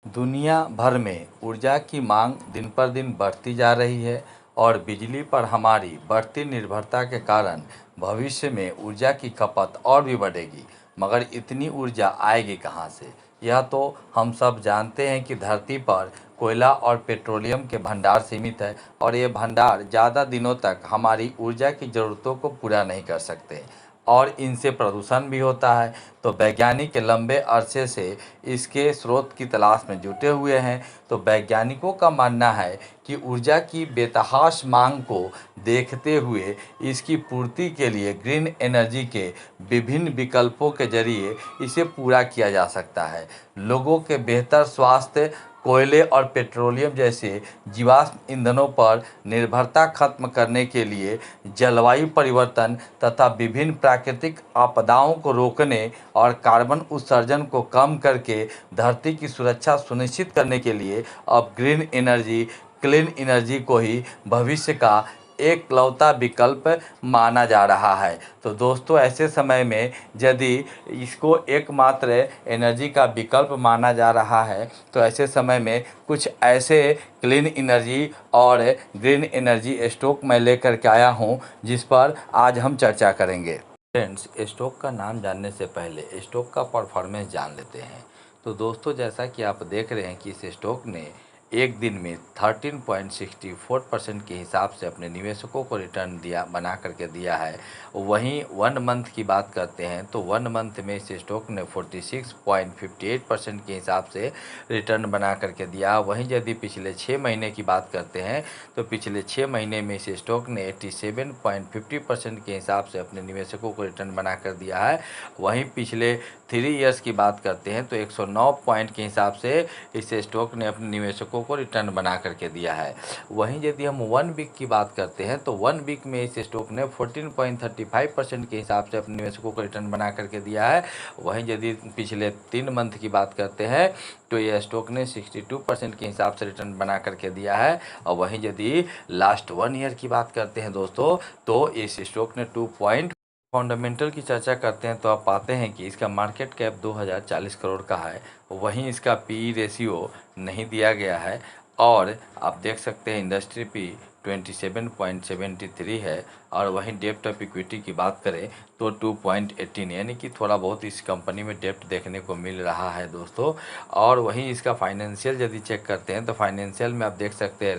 दुनिया भर में ऊर्जा की मांग दिन पर दिन बढ़ती जा रही है और बिजली पर हमारी बढ़ती निर्भरता के कारण भविष्य में ऊर्जा की खपत और भी बढ़ेगी। मगर इतनी ऊर्जा आएगी कहाँ से? यह तो हम सब जानते हैं कि धरती पर कोयला और पेट्रोलियम के भंडार सीमित है और ये भंडार ज़्यादा दिनों तक हमारी ऊर्जा की ज़रूरतों को पूरा नहीं कर सकते और इनसे प्रदूषण भी होता है। तो वैज्ञानिक लंबे अरसे से इसके स्रोत की तलाश में जुटे हुए हैं। तो वैज्ञानिकों का मानना है कि ऊर्जा की बेतहाशा मांग को देखते हुए इसकी पूर्ति के लिए ग्रीन एनर्जी के विभिन्न विकल्पों के जरिए इसे पूरा किया जा सकता है। लोगों के बेहतर स्वास्थ्य, कोयले और पेट्रोलियम जैसे जीवाश्म ईंधनों पर निर्भरता खत्म करने के लिए, जलवायु परिवर्तन तथा विभिन्न प्राकृतिक आपदाओं को रोकने और कार्बन उत्सर्जन को कम करके धरती की सुरक्षा सुनिश्चित करने के लिए अब ग्रीन एनर्जी, क्लीन एनर्जी को ही भविष्य का एकलौता विकल्प माना जा रहा है। तो दोस्तों, ऐसे समय में यदि इसको एकमात्र एनर्जी का विकल्प माना जा रहा है तो ऐसे समय में कुछ ऐसे क्लीन एनर्जी और ग्रीन एनर्जी स्टॉक मैं लेकर के आया हूँ जिस पर आज हम चर्चा करेंगे। फ्रेंड्स, स्टॉक का नाम जानने से पहले स्टॉक का परफॉर्मेंस जान लेते हैं। तो दोस्तों, जैसा कि आप देख रहे हैं कि इस स्टॉक ने एक दिन में 13.64% के हिसाब से अपने निवेशकों को रिटर्न बना करके दिया है। वहीं 1 मंथ की बात करते हैं तो 1 मंथ में इस स्टॉक ने 46.58% के हिसाब से रिटर्न बना करके दिया। वहीं यदि पिछले 6 महीने की बात करते हैं तो पिछले 6 महीने में इस स्टॉक ने 87.50% के हिसाब से अपने निवेशकों को रिटर्न बना कर दिया है। वहीं पिछले 3 ईयर्स की बात करते हैं तो 109 पॉइंट के हिसाब से इस स्टॉक ने अपने निवेशकों को रिटर्न बना करके दिया है। वहीं यदि हम 1 वीक की बात करते हैं तो 1 वीक में इस स्टॉक ने 14.35% के हिसाब से अपने निवेशकों को रिटर्न बना करके दिया है। वहीं यदि पिछले 3 मंथ की बात करते हैं तो यह स्टॉक ने 62% के हिसाब से रिटर्न बना करके दिया है। और वहीं यदि लास्ट 1 ईयर की बात करते हैं दोस्तों तो इस स्टॉक ने 2 पॉइंट फंडामेंटल की चर्चा करते हैं तो आप पाते हैं कि इसका मार्केट कैप 2040 करोड़ का है। वहीं इसका पी रेशियो नहीं दिया गया है और आप देख सकते हैं इंडस्ट्री पी 27.73 है। और वहीं डेप्ट ऑफ इक्विटी की बात करें तो 2.18, यानी कि थोड़ा बहुत इस कंपनी में डेप्ट देखने को मिल रहा है दोस्तों। और वहीं इसका फाइनेंशियल यदि चेक करते हैं तो फाइनेंशियल में आप देख सकते हैं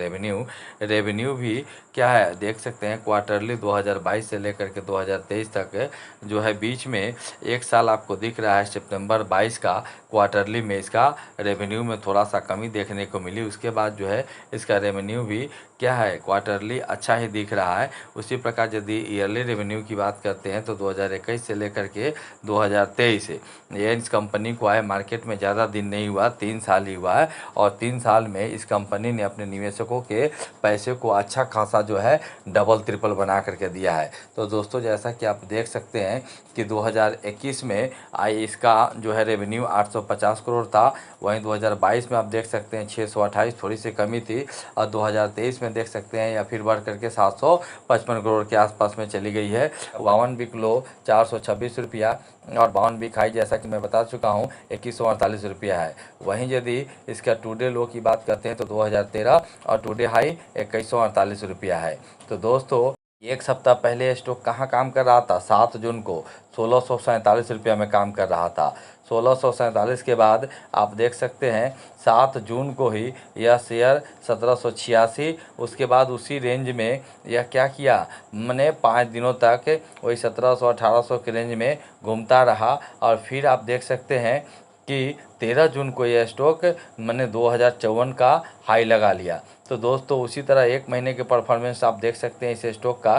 रेवेन्यू भी क्या है देख सकते हैं। क्वार्टरली 2022 से लेकर के 2023 तक जो है बीच में एक साल आपको दिख रहा है सितंबर 22 का क्वार्टरली में इसका रेवेन्यू में थोड़ा सा कमी देखने को मिली। उसके बाद जो है इसका रेवेन्यू भी क्या है क्वार्टरली अच्छा ही दिख रहा है। उसी प्रकार यदि ईयरली रेवेन्यू की बात करते हैं तो 2021 से लेकर के 2023 ये इस कंपनी को आए मार्केट में ज़्यादा दिन नहीं हुआ, 3 साल ही हुआ है। और 3 साल में इस कंपनी ने अपने निवेशकों के पैसे को अच्छा खासा जो है डबल ट्रिपल बना करके दिया है। तो दोस्तों, जैसा कि आप देख सकते हैं कि 2021 में इसका जो है रेवेन्यू 850 करोड़ था। वहीं 2022 में आप देख सकते हैं 628, थोड़ी सी कमी थी। और 2023 में देख सकते हैं या फिर बढ़ करके 755 करोड़ के आसपास में चली गई है। 52 वीक लो 426 रुपया और 52 वीक हाई जैसा कि मैं बता चुका हूँ 2148 रुपया है। वहीं यदि इसका टुडे लो की बात करते हैं तो 2013 और टुडे हाई 2148 रुपया है। तो दोस्तों, एक सप्ताह पहले ये स्टॉक कहाँ काम कर रहा था? 7 जून को 1647 रुपया में काम कर रहा था। 1647 के बाद आप देख सकते हैं 7 जून को ही यह शेयर 1786, उसके बाद उसी रेंज में यह क्या किया, मैंने 5 दिनों तक वही 1700-1800 के रेंज में घूमता रहा। और फिर आप देख सकते हैं कि 13 जून को यह स्टॉक मैंने 2054 का हाई लगा लिया। तो दोस्तों, उसी तरह 1 महीने के परफॉर्मेंस आप देख सकते हैं इस स्टॉक का।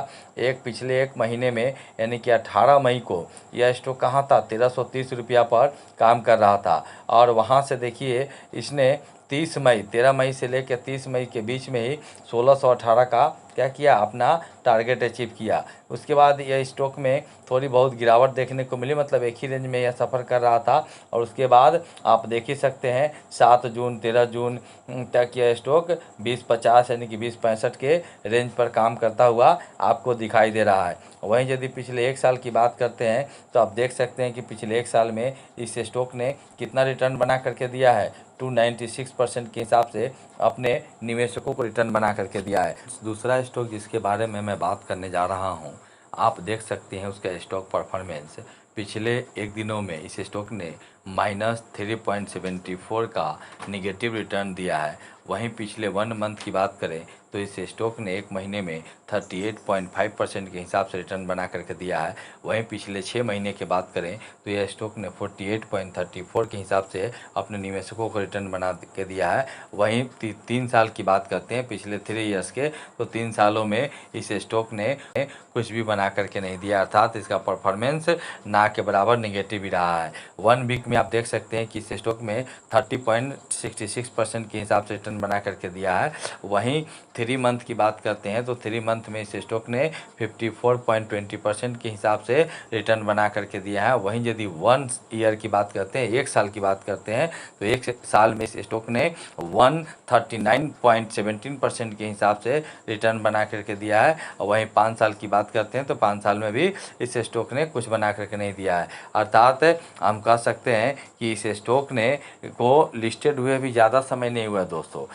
पिछले 1 महीने में यानी कि 18 मई को यह स्टॉक कहाँ था? 1330 रुपया पर काम कर रहा था। और वहाँ से देखिए इसने 13 मई से लेकर 30 मई के बीच में ही 1618 का क्या किया, अपना टारगेट अचीव किया। उसके बाद यह स्टॉक में थोड़ी बहुत गिरावट देखने को मिली, मतलब एक ही रेंज में यह सफ़र कर रहा था। और उसके बाद आप देख ही सकते हैं 7 जून 13 जून तक यह स्टॉक 20.50 यानी कि 20.65 के रेंज पर काम करता हुआ आपको दिखाई दे रहा है। वहीं यदि पिछले एक साल की बात करते हैं तो आप देख सकते हैं कि पिछले एक साल में इस स्टॉक ने कितना रिटर्न बना करके दिया है, 296% के हिसाब से अपने निवेशकों को रिटर्न बना करके दिया है। दूसरा स्टॉक जिसके बारे में मैं बात करने जा रहा हूँ, आप देख सकते हैं उसका स्टॉक परफॉर्मेंस पिछले एक दिनों में इस स्टॉक ने -3.74 का निगेटिव रिटर्न दिया है। वहीं पिछले 1 मंथ की बात करें तो इस स्टॉक ने एक महीने में 38.5% के हिसाब से रिटर्न बना करके दिया है। वहीं पिछले 6 महीने की बात करें तो यह स्टॉक ने 48.34 के हिसाब से अपने निवेशकों को रिटर्न बना के दिया है। वहीं 3 साल की बात करते हैं, पिछले 3 ईयर्स के, तो 3 सालों में इस स्टॉक ने कुछ भी बना करके नहीं दिया, अर्थात इसका परफॉर्मेंस ना के बराबर निगेटिव ही रहा है। 1 वीक में आप देख सकते हैं कि इस स्टॉक में 30.66% के हिसाब से रिटर्न बना करके दिया है। वहीं 3 मंथ की बात करते हैं तो 3 मंथ में इस स्टॉक ने 54.20% के हिसाब से रिटर्न बना करके दिया है। वहीं यदि 1 ईयर की बात करते हैं, 1 साल की बात करते हैं, तो 1 साल में इस स्टॉक ने 139.17% के हिसाब से रिटर्न बना करके दिया है। और वहीं 5 साल की बात करते हैं तो 5 साल में भी इस स्टॉक ने कुछ बना करके नहीं दिया है। अर्थात हम कह सकते हैं कि इस स्टॉक ने को लिस्टेड हुए भी ज़्यादा समय नहीं हुआ दोस्तों।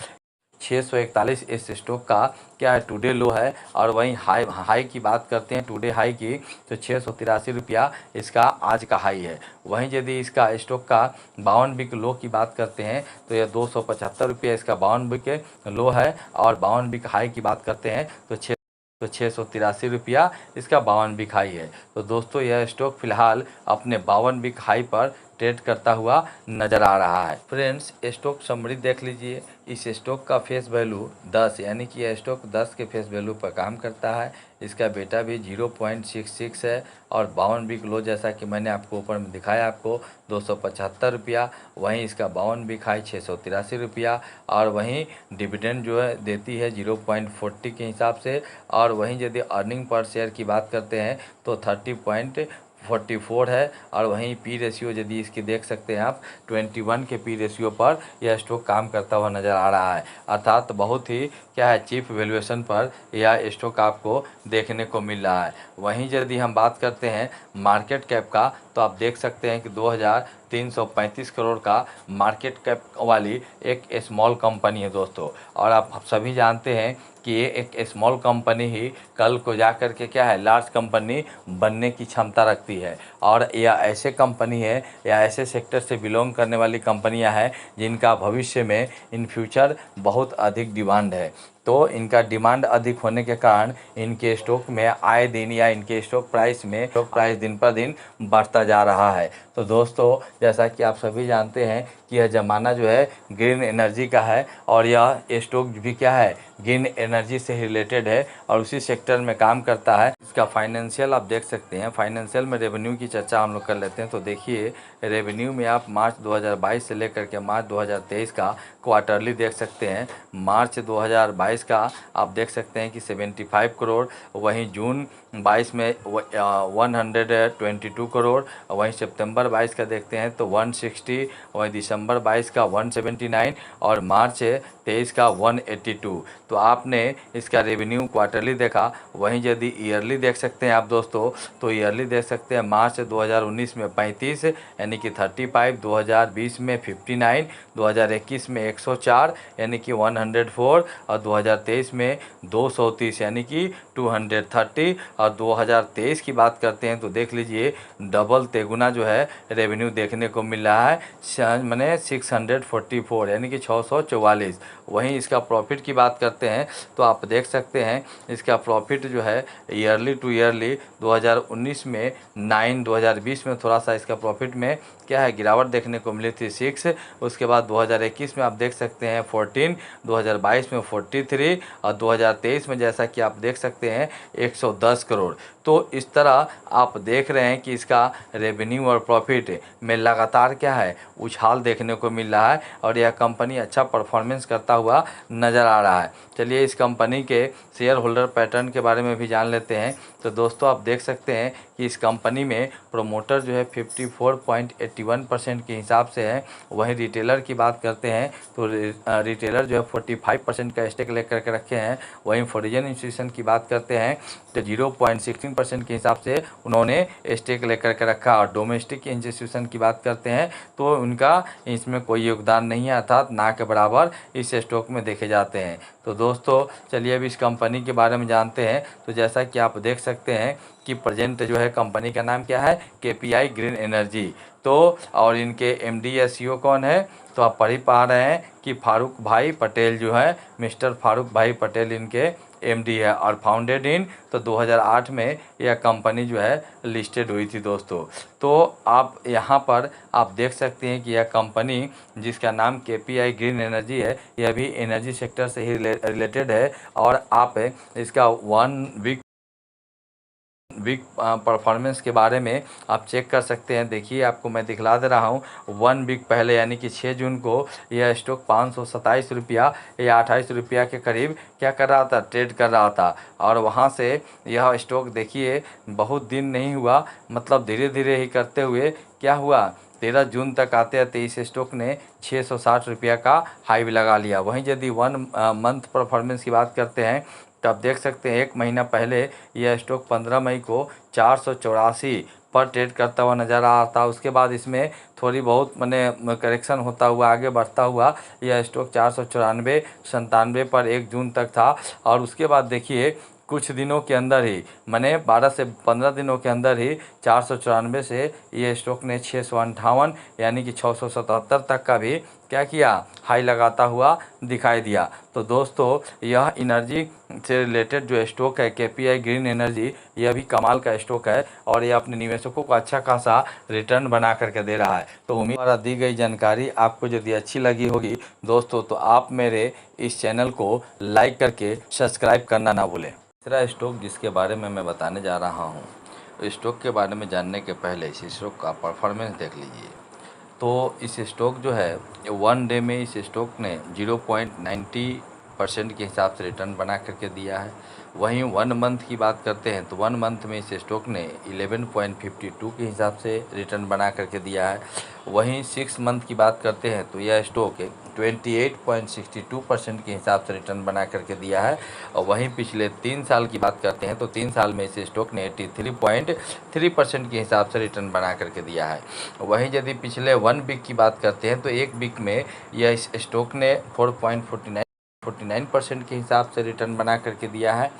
641 इस स्टॉक का क्या है, टुडे लो है। और वहीं हाई की बात करते हैं, टुडे हाई की, तो 683 रुपया इसका आज का हाई है। वहीं यदि इसका स्टॉक का 52 वीक लो की बात करते हैं तो यह 275 रुपया इसका 52 वीक लो है। और 52 वीक हाई की बात करते हैं तो 683 रुपया इसका 52 वीक हाई है। तो दोस्तों यह स्टॉक फिलहाल अपने 52 वीक हाई पर ट्रेड करता हुआ नज़र आ रहा है। फ्रेंड्स, स्टॉक समरी देख लीजिए। इस स्टॉक का फेस वैल्यू 10, यानी कि यह स्टॉक 10 के फेस वैल्यू पर काम करता है। इसका बेटा भी 0.66 है। और 52 वीक लो, जैसा कि मैंने आपको ऊपर में दिखाया, आपको 275 रुपया। वहीं इसका 52 वीक हाई 683 रुपया। और वहीं डिविडेंड जो है देती है 0.40 के हिसाब से। और वहीं यदि अर्निंग पर शेयर की बात करते हैं तो 30.44 है। और वहीं पी रेशियो यदि इसकी देख सकते हैं आप, 21 के पी रेशियो पर यह स्टॉक काम करता हुआ नज़र आ रहा है। अर्थात बहुत ही क्या है, चीप वैल्यूएशन पर यह स्टॉक आपको देखने को मिल रहा है। वहीं यदि हम बात करते हैं मार्केट कैप का, तो आप देख सकते हैं कि 2335 करोड़ का मार्केट कैप वाली एक स्मॉल कंपनी है दोस्तों। और आप सभी जानते हैं कि ये एक स्मॉल कंपनी ही कल को जा कर के क्या है, लार्ज कंपनी बनने की क्षमता रखती है। और यह ऐसे कंपनी है या ऐसे सेक्टर से बिलोंग करने वाली कंपनियां हैं जिनका भविष्य में इन फ्यूचर बहुत अधिक डिमांड है। तो इनका डिमांड अधिक होने के कारण इनके स्टॉक में आए दिन या इनके स्टॉक प्राइस दिन पर दिन बढ़ता जा रहा है। तो दोस्तों, जैसा कि आप सभी जानते हैं कि यह ज़माना जो है ग्रीन एनर्जी का है। और यह स्टॉक भी क्या है, ग्रीन एनर्जी से रिलेटेड है और उसी सेक्टर में काम करता है। इसका फाइनेंशियल आप देख सकते हैं। फाइनेंशियल में रेवेन्यू की चर्चा हम लोग कर लेते हैं। तो देखिए, रेवेन्यू में आप मार्च 2022 से लेकर के मार्च 2023 का क्वार्टरली देख सकते हैं। मार्च 2022 का आप देख सकते हैं कि 75 करोड़। वहीं जून 22 में 122 करोड़। वहीं सितंबर 22 का देखते हैं तो 160। वहीं दिसंबर 22 का 179 और मार्च 23 का 182। तो आपने इसका रेवेन्यू क्वार्टरली देखा। वहीं यदि ईयरली देख सकते हैं आप दोस्तों, तो ईयरली देख सकते हैं मार्च 2019 में 35 यानी कि 35, 2020 में 59, 2021 में 104 यानी कि 104 और 2023 में 230 यानी कि 230। और 2023 की बात करते हैं तो देख लीजिए, डबल तेगुना जो है रेवेन्यू देखने को मिल रहा है, मैंने 644 यानी कि 644। वहीं इसका प्रॉफिट की बात करते हैं तो आप देख सकते हैं इसका प्रॉफिट जो है ईयरली टू ईयरली 2019 में 9, 2020 में थोड़ा सा इसका प्रॉफिट में क्या है, गिरावट देखने को मिली थी 6। उसके बाद 2021 में आप देख सकते हैं 14, 2022 में 43 और 2023 में जैसा कि आप देख सकते हैं 110 करोड़। तो इस तरह आप देख रहे हैं कि इसका रेवेन्यू और प्रॉफिट में लगातार क्या है, उछाल देखने को मिल रहा है। और यह कंपनी अच्छा परफॉर्मेंस करता हुआ नज़र आ रहा है। चलिए इस कंपनी के शेयर होल्डर पैटर्न के बारे में भी जान लेते हैं। तो दोस्तों, आप देख सकते हैं कि इस कंपनी में प्रोमोटर जो है 54.81% के हिसाब से है। वहीं रिटेलर की बात करते हैं तो रिटेलर जो है 45% का स्टेक लेकर के रखे हैं। वहीं फॉरेन इंस्टीट्यूशन की बात करते हैं तो 0.16% के हिसाब से उन्होंने स्टेक लेकर के रखा। और डोमेस्टिक इंस्टीट्यूशन की बात करते हैं तो उनका इसमें कोई योगदान नहीं है, अर्थात ना के बराबर इस स्टॉक में देखे जाते हैं। तो दोस्तों चलिए अब इस कंपनी के बारे में जानते हैं। तो जैसा कि आप देख सकते हैं कि प्रेजेंट जो है कंपनी का नाम क्या है, केपीआई ग्रीन एनर्जी। तो और इनके एमडी या सीईओ कौन है, तो आप पढ़ ही पा रहे हैं कि फारूक भाई पटेल जो है, मिस्टर फारूक भाई पटेल इनके एमडी है। और फाउंडेड इन तो 2008 में यह कंपनी जो है लिस्टेड हुई थी दोस्तों। तो आप यहाँ पर आप देख सकते हैं कि यह कंपनी जिसका नाम केपीआई ग्रीन एनर्जी है, यह भी एनर्जी सेक्टर से ही रिलेटेड है। और आप इसका 1 वीक परफॉर्मेंस के बारे में आप चेक कर सकते हैं। देखिए आपको मैं दिखला दे रहा हूँ। 1 वीक पहले यानी कि 6 जून को यह स्टॉक 527 रुपया या 28 रुपया के करीब क्या कर रहा था, ट्रेड कर रहा था। और वहाँ से यह स्टॉक देखिए बहुत दिन नहीं हुआ, मतलब धीरे धीरे ही करते हुए क्या हुआ, 13 जून तक आते आते इस स्टॉक ने 660 रुपया का हाई भी लगा लिया। वहीं यदि 1 मंथ परफॉर्मेंस की बात करते हैं तो आप देख सकते हैं 1 महीना पहले यह स्टॉक 15 मई को 484 पर ट्रेड करता हुआ नज़र आ रहा था। उसके बाद इसमें थोड़ी बहुत मैंने करेक्शन होता हुआ आगे बढ़ता हुआ यह स्टॉक 494 97 पर 1 जून तक था। और उसके बाद देखिए कुछ दिनों के अंदर ही, मैंने 12 से 15 दिनों के अंदर ही 494 से ये स्टॉक ने 658 यानी कि 677 तक का भी क्या किया, हाई लगाता हुआ दिखाई दिया। तो दोस्तों यह एनर्जी से रिलेटेड जो स्टॉक है केपीआई ग्रीन एनर्जी, यह भी कमाल का स्टॉक है और यह अपने निवेशकों को अच्छा खासा रिटर्न बना करके दे रहा है। तो उम्मीद द्वारा दी गई जानकारी आपको यदि अच्छी लगी होगी दोस्तों तो आप मेरे इस चैनल को लाइक करके सब्सक्राइब करना ना भूलें। तीसरा स्टॉक जिसके बारे में मैं बताने जा रहा हूँ, स्टॉक के बारे में जानने के पहले इस स्टॉक का परफॉर्मेंस देख लीजिए। तो इस स्टॉक जो है 1 डे में इस स्टॉक ने 0.90% के हिसाब से रिटर्न बना करके दिया है। वहीं 1 मंथ की बात करते हैं तो 1 मंथ में इस स्टॉक ने 11.52 के हिसाब से रिटर्न बना करके दिया है। वहीं 6 मंथ की बात करते हैं तो यह स्टॉक 28.62% के हिसाब से रिटर्न बना करके दिया है। और वहीं पिछले 3 साल की बात करते हैं तो 3 साल में इस स्टॉक ने 83.3% के हिसाब से रिटर्न बना करके दिया है। वहीं यदि पिछले 1 वीक की बात करते हैं तो 1 वीक में यह इस स्टॉक ने 4.49% के हिसाब से रिटर्न बना करके दिया है।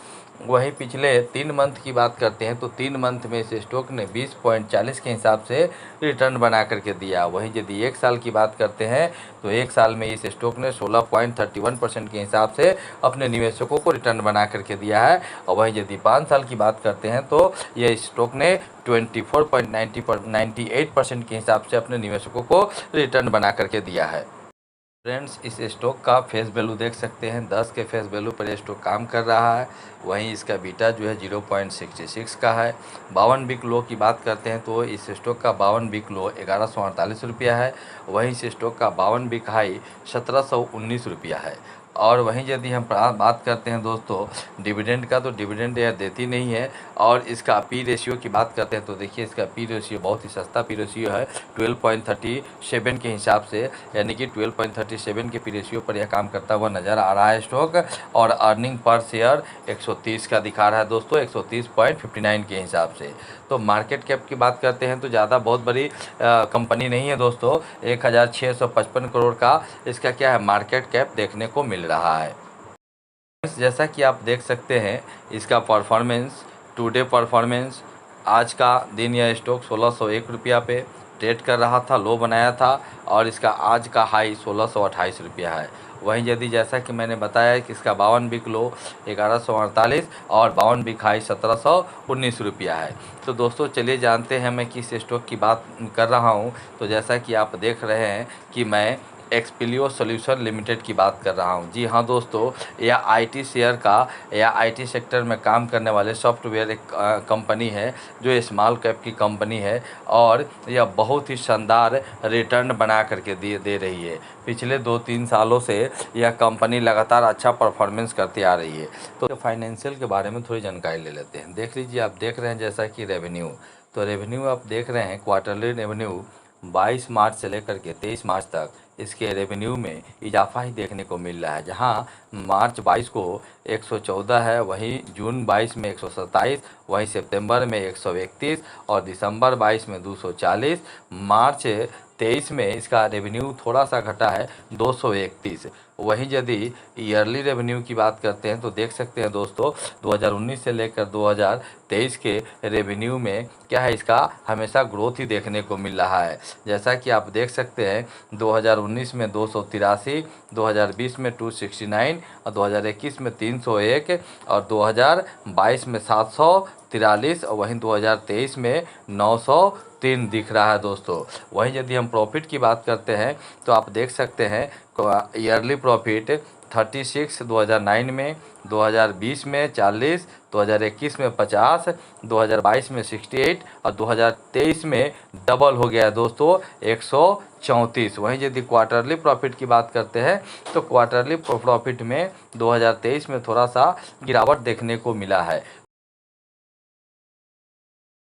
वहीं पिछले 3 मंथ की बात करते हैं तो 3 मंथ में इस स्टॉक ने 20.40 के हिसाब से रिटर्न बना करके दिया। वहीं यदि 1 साल की बात करते हैं तो 1 साल में इस स्टॉक ने 16.31% के हिसाब से अपने निवेशकों को रिटर्न बना करके दिया है। और वहीं यदि 5 साल की बात करते हैं तो यह स्टॉक ने 24.98% के हिसाब से अपने निवेशकों को रिटर्न बना करके दिया है। फ्रेंड्स इस स्टॉक का फेस वैल्यू देख सकते हैं, 10 के फेस वैल्यू पर ये स्टॉक काम कर रहा है। वहीं इसका बीटा जो है 0.66 का है। 52 वीक लो की बात करते हैं तो इस स्टॉक का 52 वीक लो 1148 रुपया है। वहीं इस स्टॉक का 52 वीक हाई 1719 रुपया है। और वहीं यदि हम बात करते हैं दोस्तों डिविडेंड का, तो डिविडेंड यह देती नहीं है। और इसका पी रेशियो की बात करते हैं तो देखिए इसका पी रेशियो बहुत ही सस्ता पी रेशियो है 12.37 के हिसाब से, यानी कि 12.37 के पी रेशियो पर यह काम करता हुआ नज़र आ रहा है स्टॉक। और अर्निंग पर शेयर 130 का दिखा रहा है दोस्तों, 130.59 के हिसाब से। तो मार्केट कैप की बात करते हैं तो ज़्यादा बहुत बड़ी कंपनी नहीं है दोस्तों, 1655 करोड़ का इसका क्या है मार्केट कैप देखने को मिल रहा है। जैसा कि आप देख सकते हैं इसका परफॉर्मेंस, टुडे परफॉर्मेंस, आज का दिन यह स्टॉक 1601 रुपया पे ट्रेड कर रहा था, लो बनाया था और इसका आज का हाई 1628 रुपया है। वहीं यदि जैसा कि मैंने बताया कि इसका 52 वीक लो 1148 और 52 वीक हाई 1719 रुपया है। तो दोस्तों चलिए जानते हैं मैं किस स्टॉक की बात कर रहा हूं। तो जैसा कि आप देख रहे हैं कि मैं एक्सपीलियो सॉल्यूशन लिमिटेड की बात कर रहा हूं। जी हाँ दोस्तों, यह आईटी शेयर का या आईटी सेक्टर में काम करने वाले सॉफ्टवेयर एक कंपनी है जो स्मॉल कैप की कंपनी है और यह बहुत ही शानदार रिटर्न बना करके दे रही है। पिछले 2-3 सालों से यह कंपनी लगातार अच्छा परफॉर्मेंस करती आ रही है। तो फाइनेंशियल के बारे में थोड़ी जानकारी ले लेते हैं। देख लीजिए, आप देख रहे हैं जैसा कि रेवेन्यू, तो रेवेन्यू आप देख रहे हैं क्वार्टरली रेवेन्यू 22 मार्च से लेकर के 23 मार्च तक इसके रेवेन्यू में इजाफा ही देखने को मिल रहा है। जहां मार्च 22 को 114 है, वहीं जून 22 में 127, वहीं सितंबर में 131 और दिसंबर 22 में 240, मार्च 23 में इसका रेवेन्यू थोड़ा सा घटा है 231। वहीं यदि ईयरली रेवेन्यू की बात करते हैं तो देख सकते हैं दोस्तों, 2019 से लेकर 2023 के रेवेन्यू में क्या है, इसका हमेशा ग्रोथ ही देखने को मिल रहा है। जैसा कि आप देख सकते हैं 2019 में 283, 2020 में 269 और 2021 में 301 और 2022 में 743 और वहीं 2023 में 903 दिख रहा है दोस्तों। वहीं यदि हम प्रॉफिट की बात करते हैं तो आप देख सकते हैं ईयरली प्रॉफिट 36 2009 में, 2020 में 40, 2021 में 50, 2022 में 68 और 2023 में डबल हो गया है दोस्तों 134। वहीं यदि क्वार्टरली प्रॉफिट की बात करते हैं तो क्वार्टरली प्रॉफिट में 2023 में थोड़ा सा गिरावट देखने को मिला है।